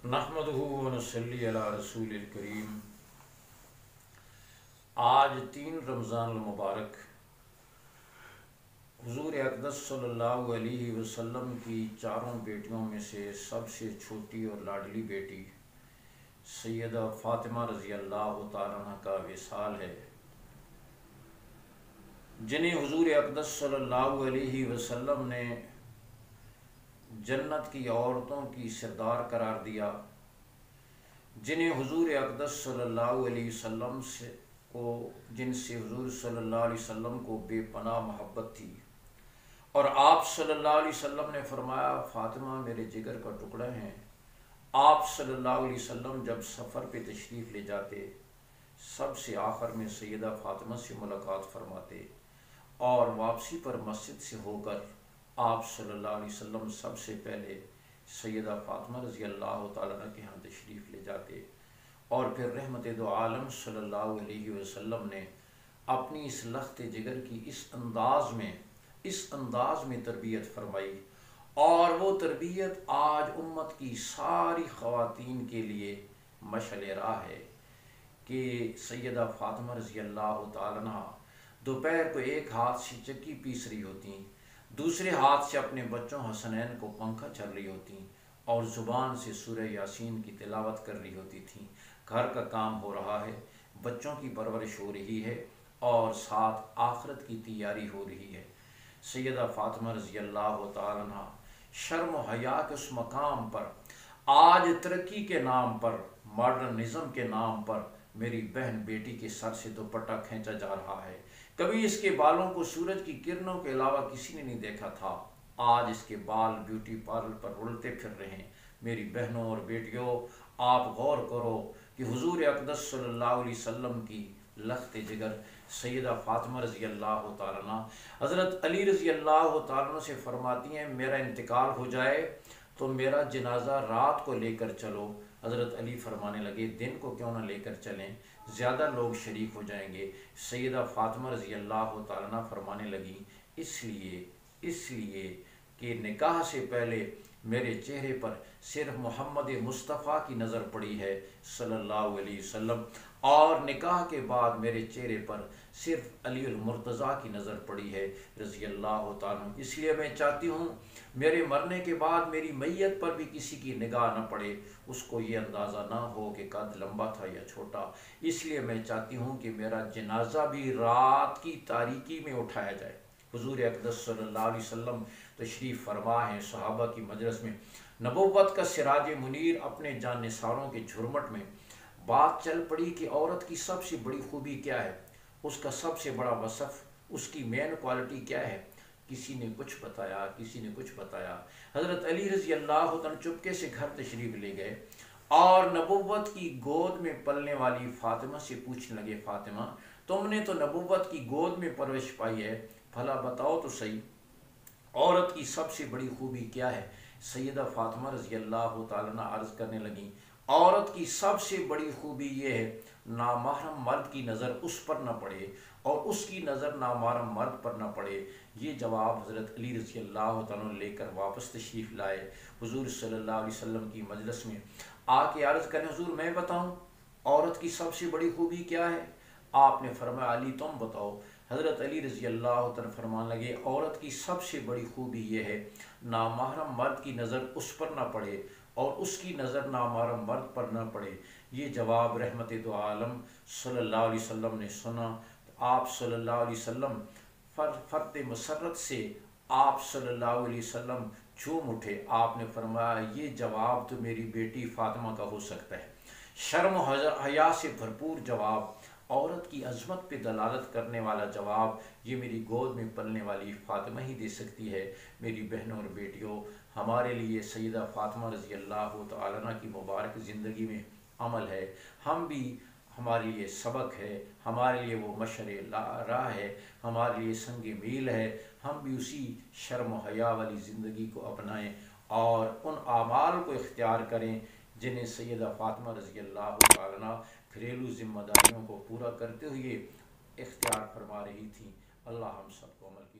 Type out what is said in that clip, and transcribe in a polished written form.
نحمدہ و نصلی علی رسول الکریم۔ آج 3 رمضان المبارک حضور اقدس صلی اللہ علیہ وسلم کی چاروں بیٹیوں میں سے سب سے چھوٹی اور لاڈلی بیٹی سیدہ فاطمہ رضی اللہ تعالیٰ عنہ کا وصال ہے، جنہیں حضور اقدس صلی اللہ علیہ وسلم نے جنت کی عورتوں کی سردار قرار دیا، جنہیں حضور اقدس صلی اللہ علیہ وسلم جن سے حضور صلی اللہ علیہ وسلم کو بے پناہ محبت تھی، اور آپ صلی اللہ علیہ وسلم نے فرمایا فاطمہ میرے جگر کا ٹکڑا ہیں۔ آپ صلی اللہ علیہ وسلم جب سفر پہ تشریف لے جاتے، سب سے آخر میں سیدہ فاطمہ سے ملاقات فرماتے، اور واپسی پر مسجد سے ہو کر آپ صلی اللہ علیہ وسلم سب سے پہلے سیدہ فاطمہ رضی اللہ تعالیٰ عنہ کے ہاں تشریف لے جاتے، اور پھر رحمت دو عالم صلی اللہ علیہ وسلم نے اپنی اس لخت جگر کی اس انداز میں تربیت فرمائی، اور وہ تربیت آج امت کی ساری خواتین کے لیے مشعل راہ ہے کہ سیدہ فاطمہ رضی اللہ تعالیٰ عنہ دوپہر کو ایک ہاتھ سے چکی پیس رہی ہوتی، دوسرے ہاتھ سے اپنے بچوں حسنین کو پنکھا چل رہی ہوتی، اور زبان سے سورہ یاسین کی تلاوت کر رہی ہوتی تھیں۔ گھر کا کام ہو رہا ہے، بچوں کی پرورش ہو رہی ہے، اور ساتھ آخرت کی تیاری ہو رہی ہے۔ سیدہ فاطمہ رضی اللہ تعالیٰ عنہ شرم و حیا کے اس مقام پر آج ترقی کے نام پر، ماڈرنزم کے نام پر میری بہن بیٹی کے سر سے دوپٹہ کھینچا جا رہا ہے۔ کبھی اس کے بالوں کو سورج کی کرنوں کے علاوہ کسی نے نہیں دیکھا تھا، آج اس کے بال بیوٹی پارلر پر رلتے پھر رہے ہیں۔ میری بہنوں اور بیٹیوں، آپ غور کرو کہ حضور اقدس صلی اللہ علیہ وسلم کی لخت جگر سیدہ فاطمہ رضی اللہ تعالیٰ عنہ حضرت علی رضی اللہ تعالیٰ عنہ سے فرماتی ہیں میرا انتقال ہو جائے تو میرا جنازہ رات کو لے کر چلو۔ حضرت علی فرمانے لگے دن کو کیوں نہ لے کر چلیں، زیادہ لوگ شریک ہو جائیں گے۔ سیدہ فاطمہ رضی اللہ تعالیٰ عنہ فرمانے لگی اس لیے کہ نکاح سے پہلے میرے چہرے پر صرف محمد مصطفیٰ کی نظر پڑی ہے صلی اللہ علیہ وسلم، اور نکاح کے بعد میرے چہرے پر صرف علی المرتضیٰ کی نظر پڑی ہے رضی اللہ تعالیٰ عنہ۔ اس لیے میں چاہتی ہوں میرے مرنے کے بعد میری میت پر بھی کسی کی نگاہ نہ پڑے، اس کو یہ اندازہ نہ ہو کہ قد لمبا تھا یا چھوٹا۔ اس لیے میں چاہتی ہوں کہ میرا جنازہ بھی رات کی تاریکی میں اٹھایا جائے۔ حضور اقدس صلی اللہ علیہ وسلم تشریف فرما ہیں صحابہ کی مجلس میں، نبوت کا سراج منیر اپنے جان نثاروں کے جھرمٹ میں بات چل پڑی کہ عورت کی سب سے بڑی خوبی کیا ہے، اس کا سب سے بڑا وصف، اس کی مین کوالٹی کیا ہے۔ کسی نے کچھ بتایا۔ حضرت علی رضی اللہ عنہ چپکے سے گھر تشریف لے گئے، اور نبوت کی گود میں پلنے والی فاطمہ سے پوچھنے لگے فاطمہ تم نے تو نبوت کی گود میں پرورش پائی ہے، بھلا بتاؤ تو صحیح عورت کی سب سے بڑی خوبی کیا ہے۔ سیدہ فاطمہ رضی اللہ تعالیٰ عنہ عرض کرنے لگیں عورت کی سب سے بڑی خوبی یہ ہے نامحرم مرد کی نظر اس پر نہ پڑے، اور اس کی نظر نامحرم مرد پر نہ پڑے۔ یہ جواب حضرت علی رضی اللہ تعالیٰ عنہ لے کر واپس تشریف لائے حضور صلی اللہ علیہ وسلم کی مجلس میں، آ کے عرض کریں حضور میں بتاؤں عورت کی سب سے بڑی خوبی کیا ہے؟ آپ نے فرمایا علی تم بتاؤ۔ حضرت علی رضی اللہ تعالیٰ فرمانے لگے عورت کی سب سے بڑی خوبی یہ ہے نامحرم مرد کی نظر اس پر نہ پڑے، اور اس کی نظر نامحرم مرد پر نہ پڑے۔ یہ جواب رحمت دو عالم صلی اللہ علیہ وسلم نے سنا تو آپ صلی اللہ علیہ وسلم فرط مسرت سے آپ صلی اللہ علیہ وسلم جھوم اٹھے۔ آپ نے فرمایا یہ جواب تو میری بیٹی فاطمہ کا ہو سکتا ہے، شرم و حیا سے بھرپور جواب، عورت کی عظمت پہ دلالت کرنے والا جواب یہ میری گود میں پلنے والی فاطمہ ہی دے سکتی ہے۔ میری بہنوں اور بیٹیوں، ہمارے لیے سیدہ فاطمہ رضی اللہ تعالیٰ عنہ کی مبارک زندگی میں عمل ہے، ہم بھی ہمارے لیے سبق ہے، ہمارے لیے وہ مشعل راہ ہے، ہمارے لیے سنگ میل ہے۔ ہم بھی اسی شرم و حیا والی زندگی کو اپنائیں اور ان اعمال کو اختیار کریں جنہیں سیدہ فاطمہ رضی اللہ تعالیٰ عنہ گھریلو ذمہ داریوں کو پورا کرتے ہوئے اختیار فرما رہی تھیں۔ اللہ ہم سب کو عمل کی